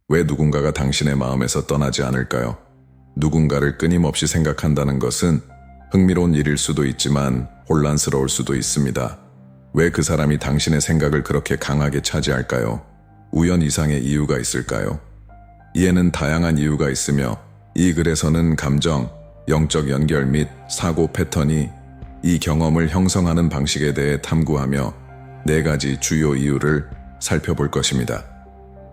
왜 누군가가 당신의 마음에서 떠나지 않을까요? 누군가를 끊임없이 생각한다는 것은 흥미로운 일일 수도 있지만 혼란스러울 수도 있습니다. 왜 그 사람이 당신의 생각을 그렇게 강하게 차지할까요? 우연 이상의 이유가 있을까요? 이에는 다양한 이유가 있으며 이 글에서는 감정, 영적 연결 및 사고 패턴이 이 경험을 형성하는 방식에 대해 탐구하며 4가지 주요 이유를 살펴볼 것입니다.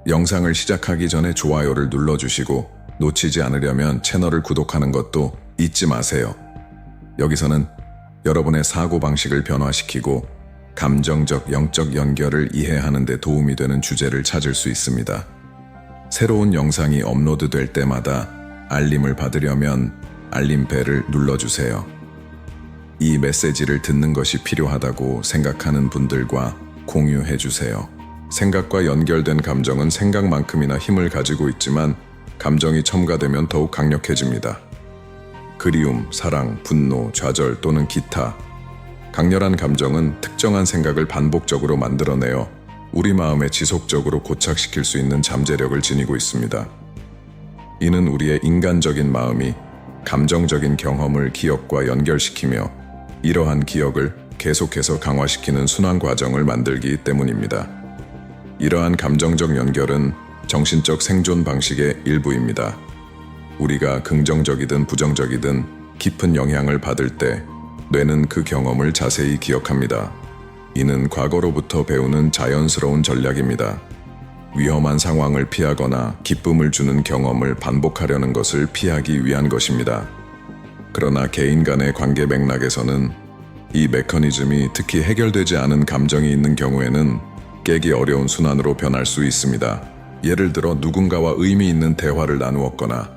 영상을 시작하기 전에 좋아요를 눌러주시고 놓치지 않으려면 채널을 구독하는 것도 잊지 마세요. 여기서는 여러분의 사고방식을 변화시키고 감정적 영적 연결을 이해하는 데 도움이 되는 주제를 찾을 수 있습니다. 새로운 영상이 업로드될 때마다 알림을 받으려면 알림벨을 눌러주세요. 이 메시지를 듣는 것이 필요하다고 생각하는 분들과 공유해주세요. 생각과 연결된 감정은 생각만큼이나 힘을 가지고 있지만 감정이 첨가되면 더욱 강력해집니다. 그리움, 사랑, 분노, 좌절 또는 기타. 강렬한 감정은 특정한 생각을 반복적으로 만들어내어 우리 마음에 지속적으로 고착시킬 수 있는 잠재력을 지니고 있습니다. 이는 우리의 인간적인 마음이 감정적인 경험을 기억과 연결시키며 이러한 기억을 계속해서 강화시키는 순환 과정을 만들기 때문입니다. 이러한 감정적 연결은 정신적 생존 방식의 일부입니다. 우리가 긍정적이든 부정적이든 깊은 영향을 받을 때 뇌는 그 경험을 자세히 기억합니다. 이는 과거로부터 배우는 자연스러운 전략입니다. 위험한 상황을 피하거나 기쁨을 주는 경험을 반복하려는 것을 피하기 위한 것입니다. 그러나 개인 간의 관계 맥락에서는 이 메커니즘이 특히 해결되지 않은 감정이 있는 경우에는 깨기 어려운 순환으로 변할 수 있습니다. 예를 들어 누군가와 의미 있는 대화를 나누었거나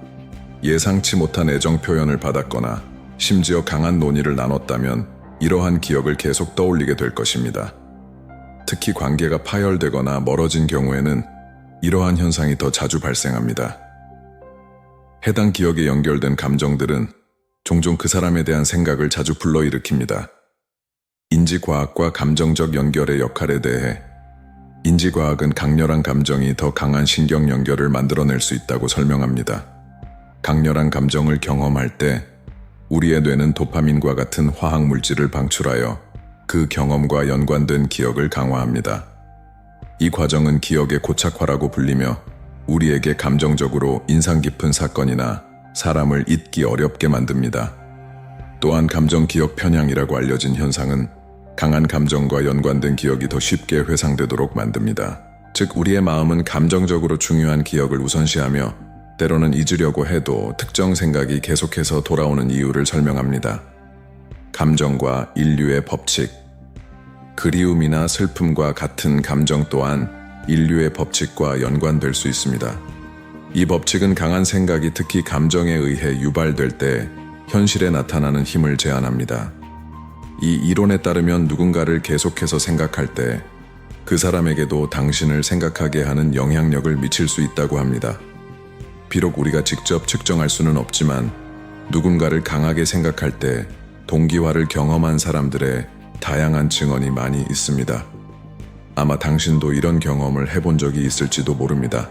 예상치 못한 애정 표현을 받았거나 심지어 강한 논의를 나눴다면 이러한 기억을 계속 떠올리게 될 것입니다. 특히 관계가 파열되거나 멀어진 경우에는 이러한 현상이 더 자주 발생합니다. 해당 기억에 연결된 감정들은 종종 그 사람에 대한 생각을 자주 불러일으킵니다. 인지과학과 감정적 연결의 역할에 대해 인지과학은 강렬한 감정이 더 강한 신경 연결을 만들어낼 수 있다고 설명합니다. 강렬한 감정을 경험할 때 우리의 뇌는 도파민과 같은 화학 물질을 방출하여 그 경험과 연관된 기억을 강화합니다. 이 과정은 기억의 고착화라고 불리며 우리에게 감정적으로 인상 깊은 사건이나 사람을 잊기 어렵게 만듭니다. 또한 감정 기억 편향이라고 알려진 현상은 강한 감정과 연관된 기억이 더 쉽게 회상되도록 만듭니다. 즉, 우리의 마음은 감정적으로 중요한 기억을 우선시하며 때로는 잊으려고 해도 특정 생각이 계속해서 돌아오는 이유를 설명합니다. 감정과 인류의 법칙. 그리움이나 슬픔과 같은 감정 또한 인류의 법칙과 연관될 수 있습니다. 이 법칙은 강한 생각이 특히 감정에 의해 유발될 때 현실에 나타나는 힘을 제한합니다. 이 이론에 따르면 누군가를 계속해서 생각할 때 그 사람에게도 당신을 생각하게 하는 영향력을 미칠 수 있다고 합니다. 비록 우리가 직접 측정할 수는 없지만 누군가를 강하게 생각할 때 동기화를 경험한 사람들의 다양한 증언이 많이 있습니다. 아마 당신도 이런 경험을 해본 적이 있을지도 모릅니다.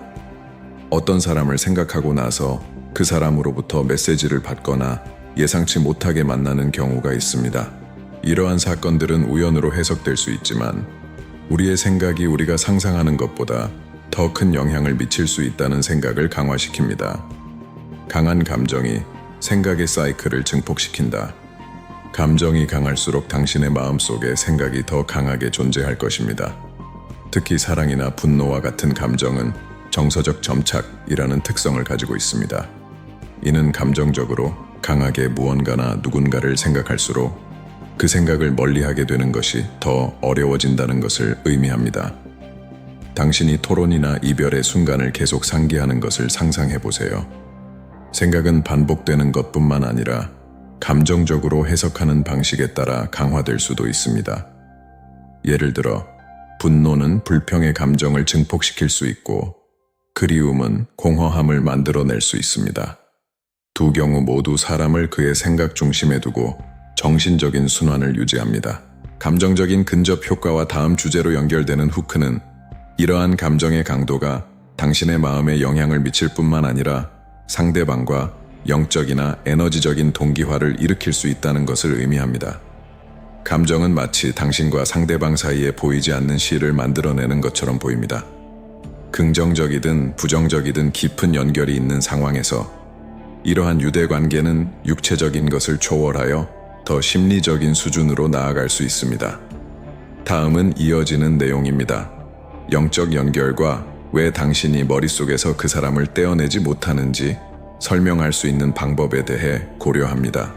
어떤 사람을 생각하고 나서 그 사람으로부터 메시지를 받거나 예상치 못하게 만나는 경우가 있습니다. 이러한 사건들은 우연으로 해석될 수 있지만 우리의 생각이 우리가 상상하는 것보다 더 큰 영향을 미칠 수 있다는 생각을 강화시킵니다. 강한 감정이 생각의 사이클을 증폭시킨다. 감정이 강할수록 당신의 마음속에 생각이 더 강하게 존재할 것입니다. 특히 사랑이나 분노와 같은 감정은 정서적 점착이라는 특성을 가지고 있습니다. 이는 감정적으로 강하게 무언가나 누군가를 생각할수록 그 생각을 멀리하게 되는 것이 더 어려워진다는 것을 의미합니다. 당신이 토론이나 이별의 순간을 계속 상기하는 것을 상상해 보세요. 생각은 반복되는 것뿐만 아니라 감정적으로 해석하는 방식에 따라 강화될 수도 있습니다. 예를 들어, 분노는 불평의 감정을 증폭시킬 수 있고 그리움은 공허함을 만들어낼 수 있습니다. 두 경우 모두 사람을 그의 생각 중심에 두고 정신적인 순환을 유지합니다. 감정적인 근접 효과와 다음 주제로 연결되는 후크는 이러한 감정의 강도가 당신의 마음에 영향을 미칠 뿐만 아니라 상대방과 영적이나 에너지적인 동기화를 일으킬 수 있다는 것을 의미합니다. 감정은 마치 당신과 상대방 사이에 보이지 않는 실을 만들어내는 것처럼 보입니다. 긍정적이든 부정적이든 깊은 연결이 있는 상황에서 이러한 유대관계는 육체적인 것을 초월하여 더 심리적인 수준으로 나아갈 수 있습니다. 다음은 이어지는 내용입니다. 영적 연결과 왜 당신이 머릿속에서 그 사람을 떼어내지 못하는지 설명할 수 있는 방법에 대해 고려합니다.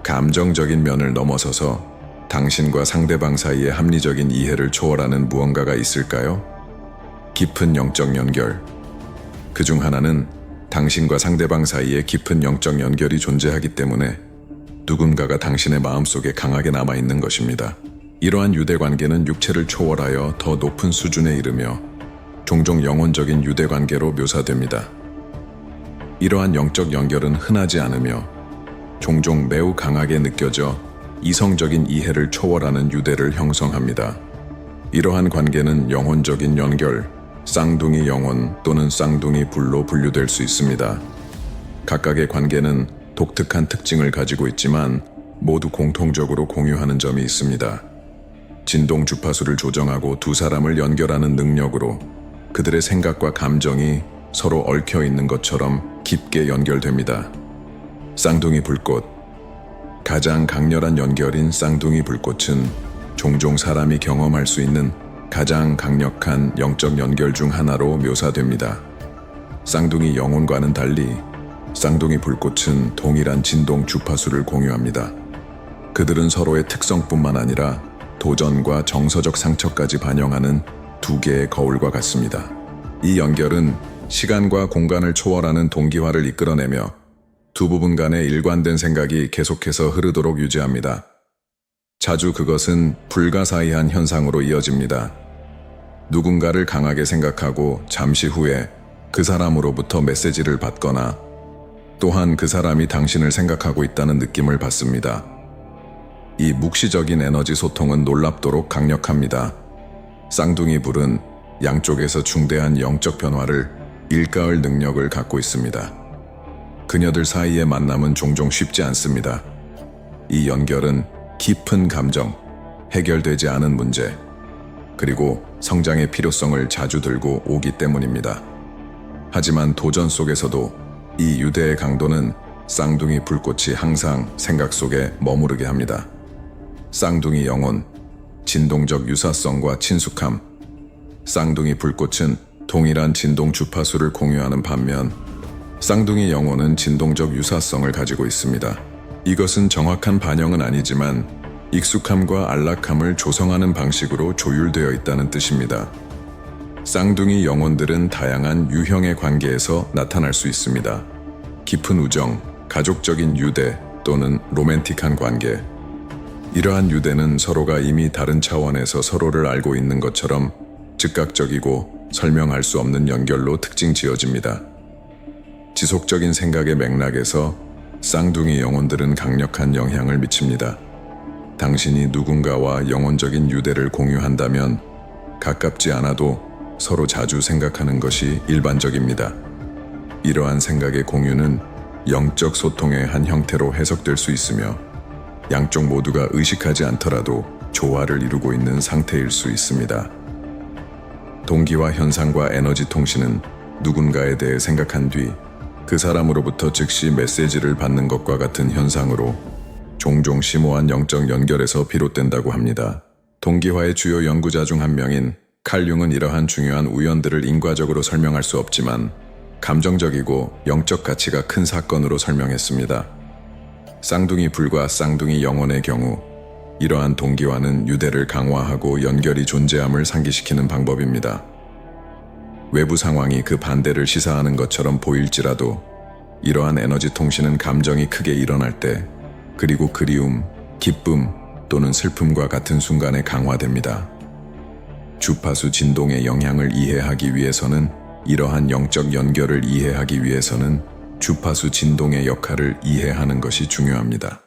감정적인 면을 넘어서서 당신과 상대방 사이의 합리적인 이해를 초월하는 무언가가 있을까요? 깊은 영적 연결. 그중 하나는 당신과 상대방 사이에 깊은 영적 연결이 존재하기 때문에 누군가가 당신의 마음속에 강하게 남아있는 것입니다. 이러한 유대관계는 육체를 초월하여 더 높은 수준에 이르며 종종 영혼적인 유대관계로 묘사됩니다. 이러한 영적 연결은 흔하지 않으며 종종 매우 강하게 느껴져 이성적인 이해를 초월하는 유대를 형성합니다. 이러한 관계는 영혼적인 연결, 쌍둥이 영혼 또는 쌍둥이 불로 분류될 수 있습니다. 각각의 관계는 독특한 특징을 가지고 있지만 모두 공통적으로 공유하는 점이 있습니다. 진동 주파수를 조정하고 두 사람을 연결하는 능력으로 그들의 생각과 감정이 서로 얽혀 있는 것처럼 깊게 연결됩니다. 쌍둥이 불꽃. 가장 강렬한 연결인 쌍둥이 불꽃은 종종 사람이 경험할 수 있는 가장 강력한 영적 연결 중 하나로 묘사됩니다. 쌍둥이 영혼과는 달리 쌍둥이 불꽃은 동일한 진동 주파수를 공유합니다. 그들은 서로의 특성뿐만 아니라 도전과 정서적 상처까지 반영하는 두 개의 거울과 같습니다. 이 연결은 시간과 공간을 초월하는 동기화를 이끌어내며 두 부분 간의 일관된 생각이 계속해서 흐르도록 유지합니다. 자주 그것은 불가사의한 현상으로 이어집니다. 누군가를 강하게 생각하고 잠시 후에 그 사람으로부터 메시지를 받거나 또한 그 사람이 당신을 생각하고 있다는 느낌을 받습니다. 이 묵시적인 에너지 소통은 놀랍도록 강력합니다. 쌍둥이 불은 양쪽에서 중대한 영적 변화를 일가을 능력을 갖고 있습니다. 그녀들 사이의 만남은 종종 쉽지 않습니다. 이 연결은 깊은 감정, 해결되지 않은 문제, 그리고 성장의 필요성을 자주 들고 오기 때문입니다. 하지만 도전 속에서도 이 유대의 강도는 쌍둥이 불꽃이 항상 생각 속에 머무르게 합니다. 쌍둥이 영혼, 진동적 유사성과 친숙함. 쌍둥이 불꽃은 동일한 진동 주파수를 공유하는 반면 쌍둥이 영혼은 진동적 유사성을 가지고 있습니다. 이것은 정확한 반영은 아니지만 익숙함과 안락함을 조성하는 방식으로 조율되어 있다는 뜻입니다. 쌍둥이 영혼들은 다양한 유형의 관계에서 나타날 수 있습니다. 깊은 우정, 가족적인 유대 또는 로맨틱한 관계. 이러한 유대는 서로가 이미 다른 차원에서 서로를 알고 있는 것처럼 즉각적이고 설명할 수 없는 연결로 특징 지어집니다. 지속적인 생각의 맥락에서 쌍둥이 영혼들은 강력한 영향을 미칩니다. 당신이 누군가와 영혼적인 유대를 공유한다면 가깝지 않아도 서로 자주 생각하는 것이 일반적입니다. 이러한 생각의 공유는 영적 소통의 한 형태로 해석될 수 있으며 양쪽 모두가 의식하지 않더라도 조화를 이루고 있는 상태일 수 있습니다. 동기화 현상과 에너지 통신은 누군가에 대해 생각한 뒤 그 사람으로부터 즉시 메시지를 받는 것과 같은 현상으로 종종 심오한 영적 연결에서 비롯된다고 합니다. 동기화의 주요 연구자 중 한 명인 칼 융은 이러한 중요한 우연들을 인과적으로 설명할 수 없지만 감정적이고 영적 가치가 큰 사건으로 설명했습니다. 쌍둥이 불과 쌍둥이 영혼의 경우 이러한 동기화는 유대를 강화하고 연결이 존재함을 상기시키는 방법입니다. 외부 상황이 그 반대를 시사하는 것처럼 보일지라도 이러한 에너지 통신은 감정이 크게 일어날 때 그리고 그리움, 기쁨 또는 슬픔과 같은 순간에 강화됩니다. 주파수 진동의 영향을 이해하기 위해서는 이러한 영적 연결을 이해하기 위해서는 주파수 진동의 역할을 이해하는 것이 중요합니다.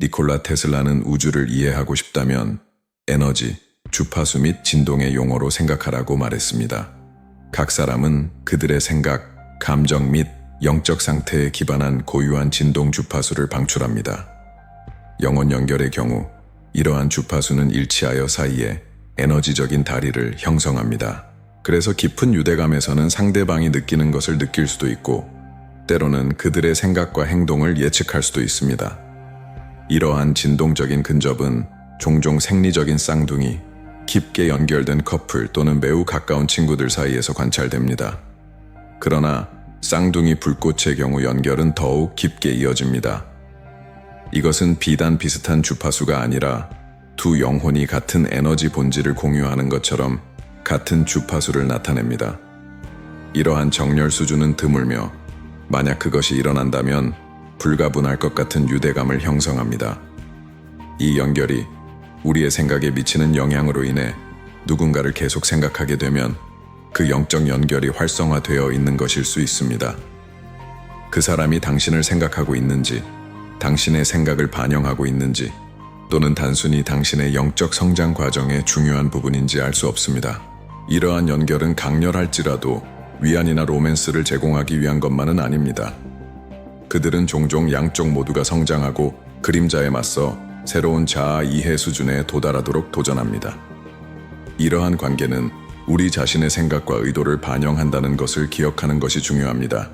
니콜라 테슬라는 우주를 이해하고 싶다면 에너지, 주파수 및 진동의 용어로 생각하라고 말했습니다. 각 사람은 그들의 생각, 감정 및 영적 상태에 기반한 고유한 진동 주파수를 방출합니다. 영혼 연결의 경우 이러한 주파수는 일치하여 사이에 에너지적인 다리를 형성합니다. 그래서 깊은 유대감에서는 상대방이 느끼는 것을 느낄 수도 있고 때로는 그들의 생각과 행동을 예측할 수도 있습니다. 이러한 진동적인 근접은 종종 생리적인 쌍둥이, 깊게 연결된 커플 또는 매우 가까운 친구들 사이에서 관찰됩니다. 그러나 쌍둥이 불꽃의 경우 연결은 더욱 깊게 이어집니다. 이것은 비단 비슷한 주파수가 아니라 두 영혼이 같은 에너지 본질을 공유하는 것처럼 같은 주파수를 나타냅니다. 이러한 정렬 수준은 드물며 만약 그것이 일어난다면 불가분할 것 같은 유대감을 형성합니다. 이 연결이 우리의 생각에 미치는 영향으로 인해 누군가를 계속 생각하게 되면 그 영적 연결이 활성화되어 있는 것일 수 있습니다. 그 사람이 당신을 생각하고 있는지, 당신의 생각을 반영하고 있는지, 또는 단순히 당신의 영적 성장 과정의 중요한 부분인지 알 수 없습니다. 이러한 연결은 강렬할지라도 위안이나 로맨스를 제공하기 위한 것만은 아닙니다. 그들은 종종 양쪽 모두가 성장하고 그림자에 맞서 새로운 자아 이해 수준에 도달하도록 도전합니다. 이러한 관계는 우리 자신의 생각과 의도를 반영한다는 것을 기억하는 것이 중요합니다.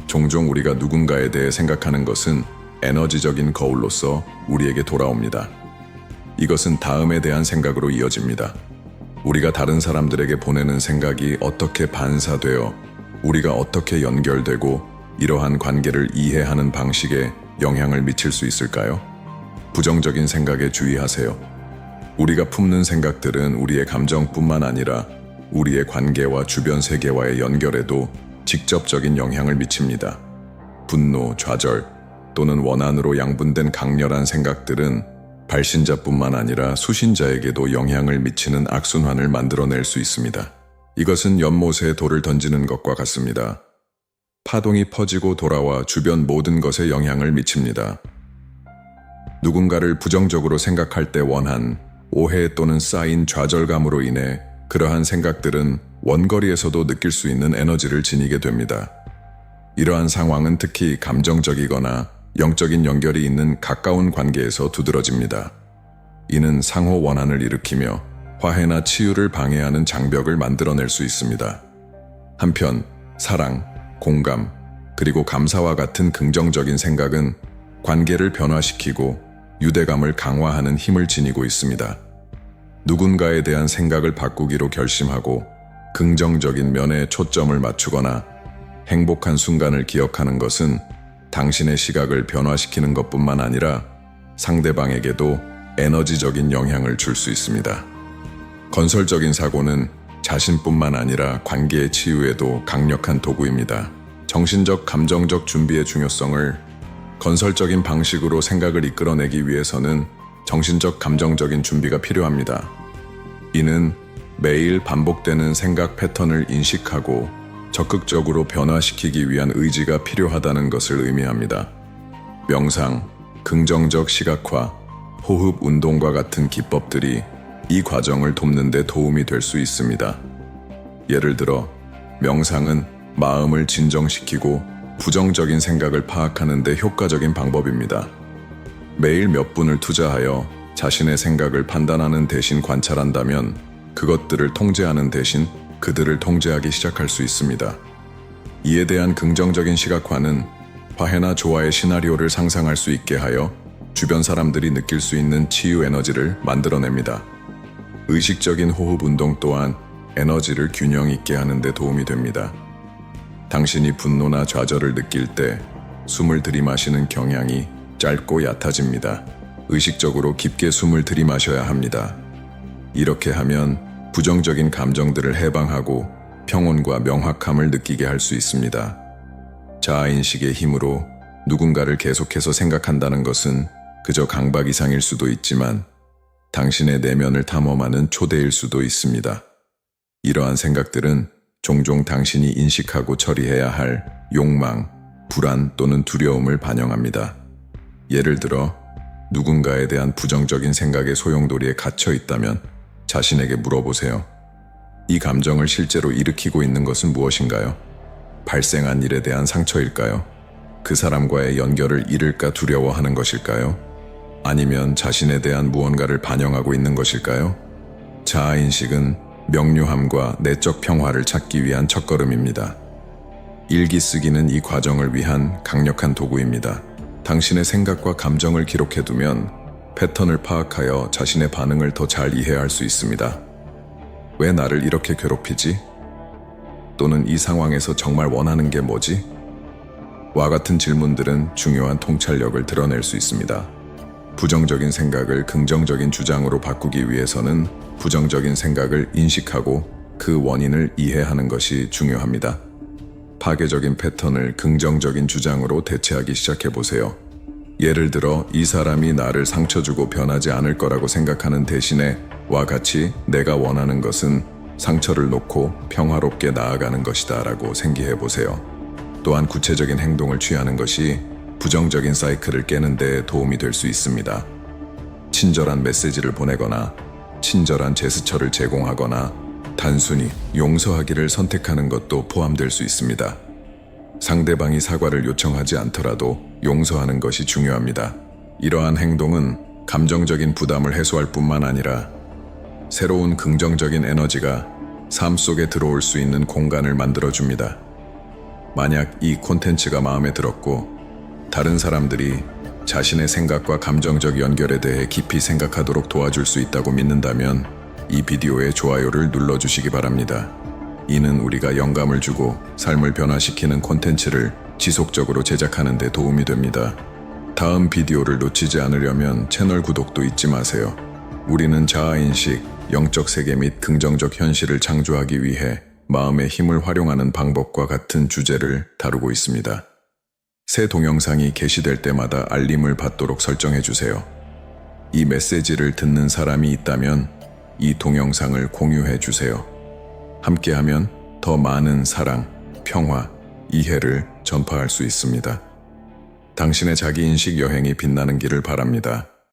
종종 우리가 누군가에 대해 생각하는 것은 에너지적인 거울로서 우리에게 돌아옵니다. 이것은 다음에 대한 생각으로 이어집니다. 우리가 다른 사람들에게 보내는 생각이 어떻게 반사되어 우리가 어떻게 연결되고 이러한 관계를 이해하는 방식에 영향을 미칠 수 있을까요? 부정적인 생각에 주의하세요. 우리가 품는 생각들은 우리의 감정뿐만 아니라 우리의 관계와 주변 세계와의 연결에도 직접적인 영향을 미칩니다. 분노, 좌절 또는 원한으로 양분된 강렬한 생각들은 발신자뿐만 아니라 수신자에게도 영향을 미치는 악순환을 만들어낼 수 있습니다. 이것은 연못에 돌을 던지는 것과 같습니다. 파동이 퍼지고 돌아와 주변 모든 것에 영향을 미칩니다. 누군가를 부정적으로 생각할 때 원한, 오해 또는 쌓인 좌절감으로 인해 그러한 생각들은 원거리에서도 느낄 수 있는 에너지를 지니게 됩니다. 이러한 상황은 특히 감정적이거나 영적인 연결이 있는 가까운 관계에서 두드러집니다. 이는 상호 원한을 일으키며 화해나 치유를 방해하는 장벽을 만들어낼 수 있습니다. 한편 사랑, 공감, 그리고 감사와 같은 긍정적인 생각은 관계를 변화시키고 유대감을 강화하는 힘을 지니고 있습니다. 누군가에 대한 생각을 바꾸기로 결심하고 긍정적인 면에 초점을 맞추거나 행복한 순간을 기억하는 것은 당신의 시각을 변화시키는 것뿐만 아니라 상대방에게도 에너지적인 영향을 줄 수 있습니다. 건설적인 사고는 자신뿐만 아니라 관계의 치유에도 강력한 도구입니다. 정신적, 감정적 준비의 중요성을 건설적인 방식으로 생각을 이끌어내기 위해서는 정신적, 감정적인 준비가 필요합니다. 이는 매일 반복되는 생각 패턴을 인식하고 적극적으로 변화시키기 위한 의지가 필요하다는 것을 의미합니다. 명상, 긍정적 시각화, 호흡 운동과 같은 기법들이 이 과정을 돕는 데 도움이 될 수 있습니다. 예를 들어, 명상은 마음을 진정시키고 부정적인 생각을 파악하는 데 효과적인 방법입니다. 매일 몇 분을 투자하여 자신의 생각을 판단하는 대신 관찰한다면 그것들을 통제하는 대신 그들을 통제하기 시작할 수 있습니다. 이에 대한 긍정적인 시각화는 화해나 조화의 시나리오를 상상할 수 있게 하여 주변 사람들이 느낄 수 있는 치유 에너지를 만들어냅니다. 의식적인 호흡 운동 또한 에너지를 균형 있게 하는 데 도움이 됩니다. 당신이 분노나 좌절을 느낄 때 숨을 들이마시는 경향이 짧고 얕아집니다. 의식적으로 깊게 숨을 들이마셔야 합니다. 이렇게 하면 부정적인 감정들을 해방하고 평온과 명확함을 느끼게 할 수 있습니다. 자아인식의 힘으로 누군가를 계속해서 생각한다는 것은 그저 강박 이상일 수도 있지만 당신의 내면을 탐험하는 초대일 수도 있습니다. 이러한 생각들은 종종 당신이 인식하고 처리해야 할 욕망, 불안 또는 두려움을 반영합니다. 예를 들어 누군가에 대한 부정적인 생각의 소용돌이에 갇혀 있다면 자신에게 물어보세요. 이 감정을 실제로 일으키고 있는 것은 무엇인가요? 발생한 일에 대한 상처일까요? 그 사람과의 연결을 잃을까 두려워하는 것일까요? 아니면 자신에 대한 무언가를 반영하고 있는 것일까요? 자아인식은 명료함과 내적 평화를 찾기 위한 첫걸음입니다. 일기 쓰기는 이 과정을 위한 강력한 도구입니다. 당신의 생각과 감정을 기록해두면 패턴을 파악하여 자신의 반응을 더 잘 이해할 수 있습니다. 왜 나를 이렇게 괴롭히지? 또는 이 상황에서 정말 원하는 게 뭐지? 와 같은 질문들은 중요한 통찰력을 드러낼 수 있습니다. 부정적인 생각을 긍정적인 주장으로 바꾸기 위해서는 부정적인 생각을 인식하고 그 원인을 이해하는 것이 중요합니다. 파괴적인 패턴을 긍정적인 주장으로 대체하기 시작해보세요. 예를 들어 이 사람이 나를 상처 주고 변하지 않을 거라고 생각하는 대신에 와 같이 내가 원하는 것은 상처를 놓고 평화롭게 나아가는 것이다 라고 생기해보세요. 또한 구체적인 행동을 취하는 것이 부정적인 사이클을 깨는 데 도움이 될 수 있습니다. 친절한 메시지를 보내거나 친절한 제스처를 제공하거나 단순히 용서하기를 선택하는 것도 포함될 수 있습니다. 상대방이 사과를 요청하지 않더라도 용서하는 것이 중요합니다. 이러한 행동은 감정적인 부담을 해소할 뿐만 아니라 새로운 긍정적인 에너지가 삶 속에 들어올 수 있는 공간을 만들어줍니다. 만약 이 콘텐츠가 마음에 들었고 다른 사람들이 자신의 생각과 감정적 연결에 대해 깊이 생각하도록 도와줄 수 있다고 믿는다면 이 비디오에 좋아요를 눌러주시기 바랍니다. 이는 우리가 영감을 주고 삶을 변화시키는 콘텐츠를 지속적으로 제작하는 데 도움이 됩니다. 다음 비디오를 놓치지 않으려면 채널 구독도 잊지 마세요. 우리는 자아인식, 영적 세계 및 긍정적 현실을 창조하기 위해 마음의 힘을 활용하는 방법과 같은 주제를 다루고 있습니다. 새 동영상이 게시될 때마다 알림을 받도록 설정해 주세요. 이 메시지를 듣는 사람이 있다면 이 동영상을 공유해 주세요. 함께하면 더 많은 사랑, 평화, 이해를 전파할 수 있습니다. 당신의 자기인식 여행이 빛나는 길을 바랍니다.